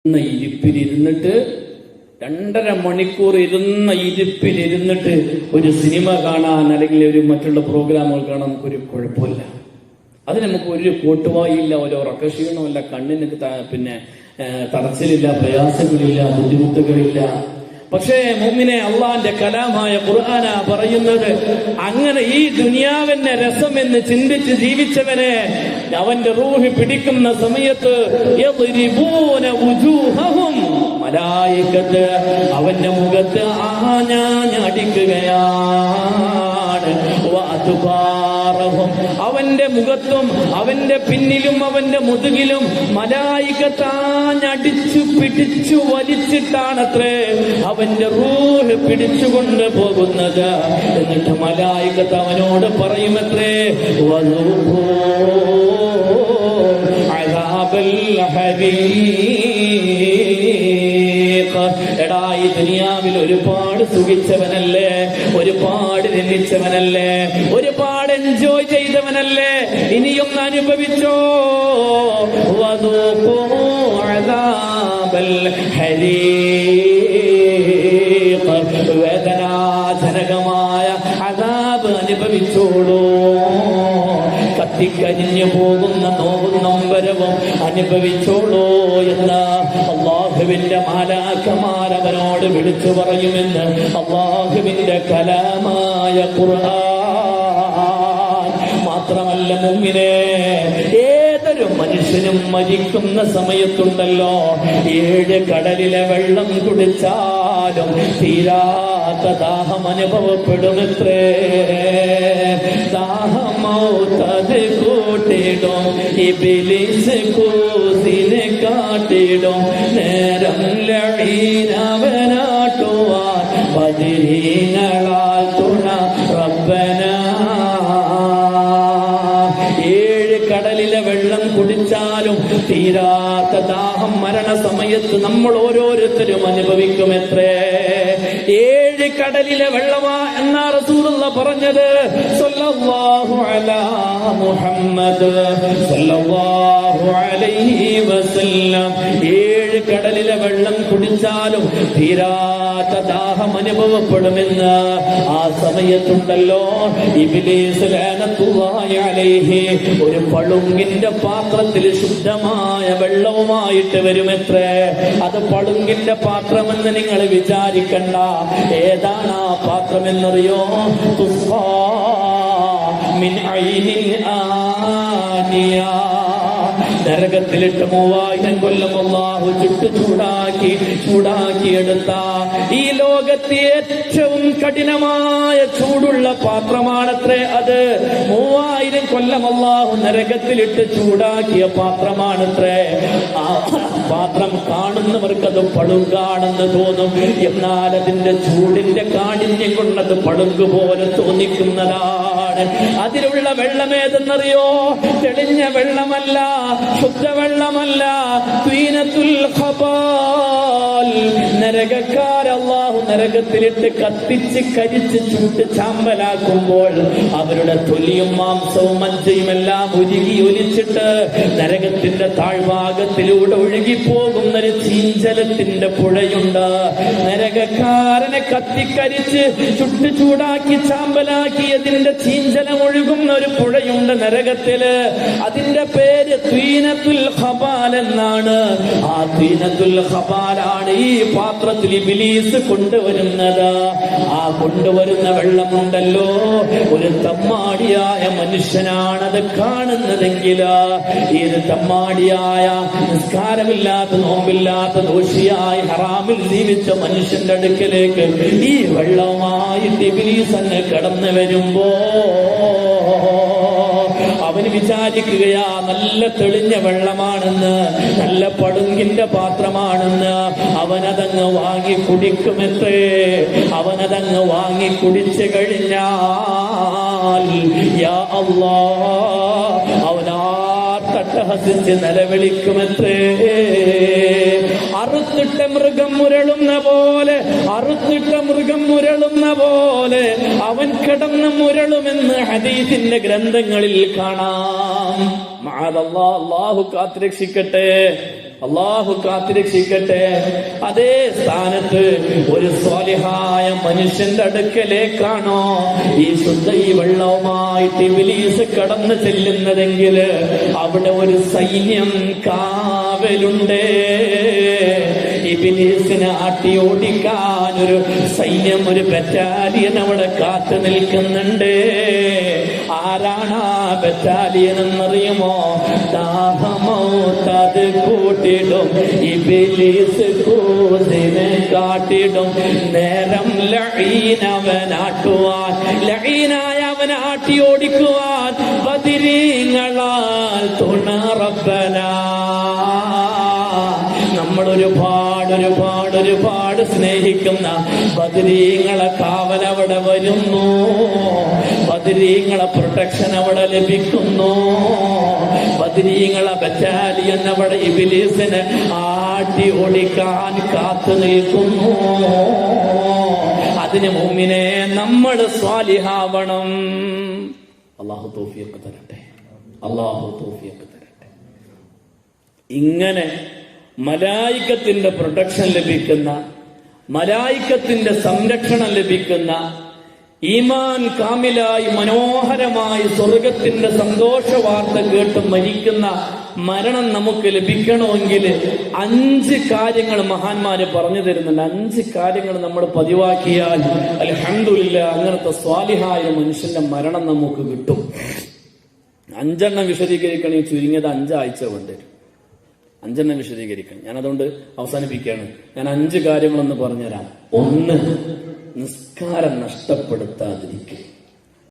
ഇരിപ്പിലിരുന്നിട്ട് 2.5 മണിക്കൂർ ഇരിപ്പിലിരുന്നിട്ട് ഒരു സിനിമ കാണാൻ അല്ലെങ്കിൽ ഒരു മറ്റുള്ള പ്രോഗ്രാമുകൾ കാണാൻ നമുക്കൊരു കുഴപ്പമില്ല. അത് നമുക്ക് ഒരു കൂട്ടുവായില്ല, ഒരു ഉറക്കക്ഷീണമില്ല, കണ്ണിന് തടച്ചിലില്ല, പ്രയാസങ്ങളില്ല, ബുദ്ധിമുട്ടുകളില്ല. പക്ഷേ മുഅ്മിനെ, അള്ളാന്റെ കലാമായ ഖുർആന പറയുന്നത്, അങ്ങനെ ഈ ദുനിയാവിന്റെ രസമെന്ന് ചിന്തിച്ച് ജീവിച്ചവനെ അവന്റെ റൂഹ് പിടിക്കുന്ന സമയത്ത് യദ്രിബൂന വുജൂഹഹും, മലായികത്ത് അവന്റെ മുഖത്ത് ആഞ്ഞടിക്കുകയാണ്. വഅദ്ബാറഹും, അവന്റെ മുഖത്തും അവന്റെ പിന്നിലും അവന്റെ മുതുകിലും മലായികത്ത് ആഞ്ഞടിച്ചു പിടിച്ചു വലിച്ചിട്ടാണത്രേ അവന്റെ റൂഹ് പിടിച്ചുകൊണ്ട് പോകുന്നത്. എന്നിട്ട് മലായികത്ത് അവനോട് പറയുമത്രേ, വദൂഖൂ അദാബൽ ഹരീഖ്. എടാ, ഈ ദുനിയാവിൽ ഒരുപാട് സുഖിച്ചവനല്ലേ, ഒരുപാട് രമിച്ചവനല്ലേ, ഒരുപാട് എൻജോയ് ചെയ്തവനല്ലേ, ഇനിയും അനുഭവിച്ചോ. വദൂഖൂ അദാബൽ ഹരീഖ്, വേദനാജനകമായ അദാബ് അനുഭവിച്ചോളൂ. കത്തിക്കരിഞ്ഞു പോകുന്ന നോവും നൊമ്പരവും അനുഭവിച്ചോളൂ എന്ന് അള്ളാഹുവിന്റെ മാലാഖമാർ അവനോട് വിളിച്ചു പറയുമെന്ന് അള്ളാഹുവിന്റെ കലാമായ ഖുർആൻ. മാത്രമല്ല മുഅ്മിനേ, ഏതൊരു മനുഷ്യനും മരിക്കുന്ന സമയത്തുണ്ടല്ലോ, 7 കടലിലെ വെള്ളം കുടിച്ചാലും തീരാത്ത ദാഹം അനുഭവപ്പെടുമത്രേ. ദാഹമൗത്തത് കൂട്ടിടും, ഇബ്ലീസ് കൂസിനെ കാട്ടിടും, നേരം ലഈനവനാട്ടുവാൻ ബദരീങ്ങളാൽ തുണ റബ്ബന. 7 കടലിലെ വെള്ളം കുടിച്ചാലും തീരാത്ത ദാഹം മരണസമയത്ത് നമ്മൾ ഓരോരുത്തരും അനുഭവിക്കുമത്രേ. 7 കടലിലെ വെള്ളമാ എന്നാ റസൂലുള്ളാഹി പറഞ്ഞത്. സല്ലല്ലാഹു അലാ മുഹമ്മദ് സല്ലല്ലാഹു അലൈഹി വസല്ലം. 7 കടലിലെ വെള്ളം കുടിച്ചാലും തീരാത്ത ദാഹം അനുഭവപ്പെടുമെന്ന്. ആ സമയത്തുണ്ടല്ലോ, ഇബ്ലീസ് ലഅനത്തുല്ലാഹി അലൈഹി ഒരു പളുങ്കിന്റെ പാത്രത്തിൽ ശുദ്ധമായ വെള്ളവുമായിട്ട് വരുമത്രേ. അത് പളുങ്കിന്റെ പാത്രമെന്ന് നിങ്ങൾ വിചാരിക്കണ്ട. ഏതാണ് ആ പാത്രം എന്നറിയോ? തുസ്ഖാ മിൻ ഐനിൻ ആനിയ. നരകത്തിലിട്ട് 3000 കൊല്ലം അല്ലാഹു ചൂടാക്കിയെടുത്ത ഈ ലോകത്തെ ഏറ്റവും കഠിനമായ ചൂടുള്ള പാത്രമാണത്രേ അത്. 3000 കൊല്ലം അല്ലാഹു നരകത്തിലിട്ട് ചൂടാക്കിയ പാത്രമാണത്രേ. ആ പാത്രം കാണുന്നവർക്കത് പളുങ്കാണെന്ന് തോന്നും. എന്നാൽ അതിന്റെ ചൂടിന്റെ കാഠിന്യം കൊണ്ടത് പളുങ്ക് പോലെ തോന്നിക്കുന്നതാണ്. അതിലുള്ള വെള്ളമേതെന്നറിയോ? തെളിഞ്ഞ വെള്ളമല്ല, ശുദ്ധവെള്ളമല്ല, ത്വീനത്തുൽ ഖബാൽ. നരകക്കാർ അല്ലാഹു നരകത്തിലിട്ട് കത്തിച്ച് കരിച്ച് ചൂട്ട് ചാമ്പലാക്കുമ്പോൾ അവരുടെ തൊലിയും മാംസവും മജ്ജയും എല്ലാം ഉരുകി ഒലിച്ചിട്ട് നരകത്തിന്റെ താഴ്ഭാഗത്തിലൂടെ ഒഴുകിപ്പോകുന്നൊരു ചീഞ്ചലത്തിന്റെ പുഴയുണ്ട്. നരകക്കാരനെ കത്തിക്കരിച്ച് ചുട്ട് ചൂടാക്കി ചാമ്പലാക്കിയതിന്റെ ചീഞ്ചലം ഒഴുകുന്ന ഒരു പുഴയുണ്ട് നരകത്തില്. അതിന്റെ പേര് ത്വീനത്തുൽ ഖബാൽ എന്നാണ്. ആ ത്വീനത്തുൽ ഖബാലാണ് ഈ പാത്രത്തിൽ ഇബ്ലീസ് കൊണ്ടുവരുന്നത്. ആ കൊണ്ടുവരുന്ന വെള്ളമുണ്ടല്ലോ, ഒരു തമ്മാടിയായ മനുഷ്യനാണത് കാണുന്നതെങ്കിൽ, ഈ തമ്മാടിയായ നിസ്കാരമില്ലാത്ത, നോമ്പില്ലാത്ത, ദോഷിയായി ഹറാമിൽ ജീവിച്ച മനുഷ്യന്റെ അടുക്കലേക്ക് ഈ വെള്ളവുമായിട്ട് ഇബ്ലീസ് അങ്ങ് കടന്നു വരുമ്പോ അവന് വിചാരിക്കുകയാ നല്ല തെളിഞ്ഞ വെള്ളമാണെന്ന്, നല്ല പളുങ്കിന്റെ പാത്രമാണെന്ന്. അവനതങ്ങ് വാങ്ങി കുടിക്കുമെത്രേ. അവനതങ്ങ് വാങ്ങി കുടിച്ചു കഴിഞ്ഞാൽ യാ അല്ലാഹ് അവനാട്ടഹസിച്ച് നിലവിളിക്കുമെത്രേ. അറുത്തിട്ട മൃഗം മുരളുന്ന പോലെ അവൻ കിടന്ന് മുരളുമെന്ന് ഹദീസിന്റെ ഗ്രന്ഥങ്ങളിൽ കാണാം. അല്ലാഹു കാത്തുരക്ഷിക്കട്ടെ. അള്ളാഹു കാത്തിരക്ഷിക്കട്ടെ. അതേ സ്ഥാനത്ത് ഒരു സ്വാലിഹായ മനുഷ്യന്റെ അടുക്കലേക്കാണോ ഈ ശുദ്ധ ഈ വെള്ളവുമായിട്ട് ഇബ്ലീസ് കടന്നു ചെല്ലുന്നതെങ്കിൽ അവിടെ ഒരു സൈന്യം കാവലുണ്ട്. ഇബ്ലീസിനെ ആട്ടി ഓടിക്കാൻ ഒരു സൈന്യം, ഒരു ബറ്റാലിയൻ അവിടെ കാത്തു നിൽക്കുന്നുണ്ട്. ആരാണ് ആ ബറ്റാലിയൻ എന്നറിയുമോ? ദാഹമൗത്തത് കൂട്ടിടും ഇബ്ലീസ് കൂസിനെ കാട്ടിടും. നേരം ലഈനവനാട്ടുവാൻ, ലഈനായ അവനെ ആട്ടി ഓടിക്കുവാൻ ബദരീങ്ങളാൽ തുണ റബ്ബനാ. നമ്മൾ ഒരുപാട് സ്നേഹിക്കുന്ന ബദരീങ്ങളെ കാവൽ അവിടെ വരുന്നു. ബദരീങ്ങളെ പ്രൊട്ടക്ഷൻ അവിടെ ലഭിക്കുന്നു. ബദരീങ്ങളെ ബറ്റാലിയൻ അവിടെ ഇബ്ലീസിനെ ആട്ടി ഓടിക്കാൻ കാത്തു നിൽക്കുന്നു. അതിന് മുമ്പിനെ നമ്മൾ സ്വാലിഹാവണം. അല്ലാഹു തൗഫീഖ് തരട്ടെ, അല്ലാഹു തൗഫീഖ് തരട്ടെ. ഇങ്ങനെ മലായിക്കത്തിന്റെ പ്രൊട്ടക്ഷൻ ലഭിക്കുന്ന, മലായിക്കത്തിന്റെ സംരക്ഷണം ലഭിക്കുന്ന, ഈമാൻ കാമിലായി മനോഹരമായി സ്വർഗത്തിന്റെ സന്തോഷ വാർത്ത കേട്ട് മരിക്കുന്ന മരണം നമുക്ക് ലഭിക്കണമെങ്കിൽ 5 കാര്യങ്ങൾ മഹാന്മാര് പറഞ്ഞു തരുന്നുണ്ട്. 5 കാര്യങ്ങൾ നമ്മൾ പതിവാക്കിയാൽ അൽഹംദുലില്ലാഹ് അങ്ങനത്തെ സ്വാലിഹായ മനുഷ്യന്റെ മരണം നമുക്ക് കിട്ടും. 5 വിശദീകരിക്കണമെങ്കിൽ ചുരുങ്ങിയത് 5 ആഴ്ച വേണ്ടിവരും. 5 വിശദീകരിക്കണം. ഞാനതുകൊണ്ട് അവസാനിപ്പിക്കുകയാണ്. ഞാൻ 5 കാര്യങ്ങളൊന്ന് പറഞ്ഞുതരാം. 1, നിസ്കാരം നഷ്ടപ്പെടുത്താതിരിക്കുക.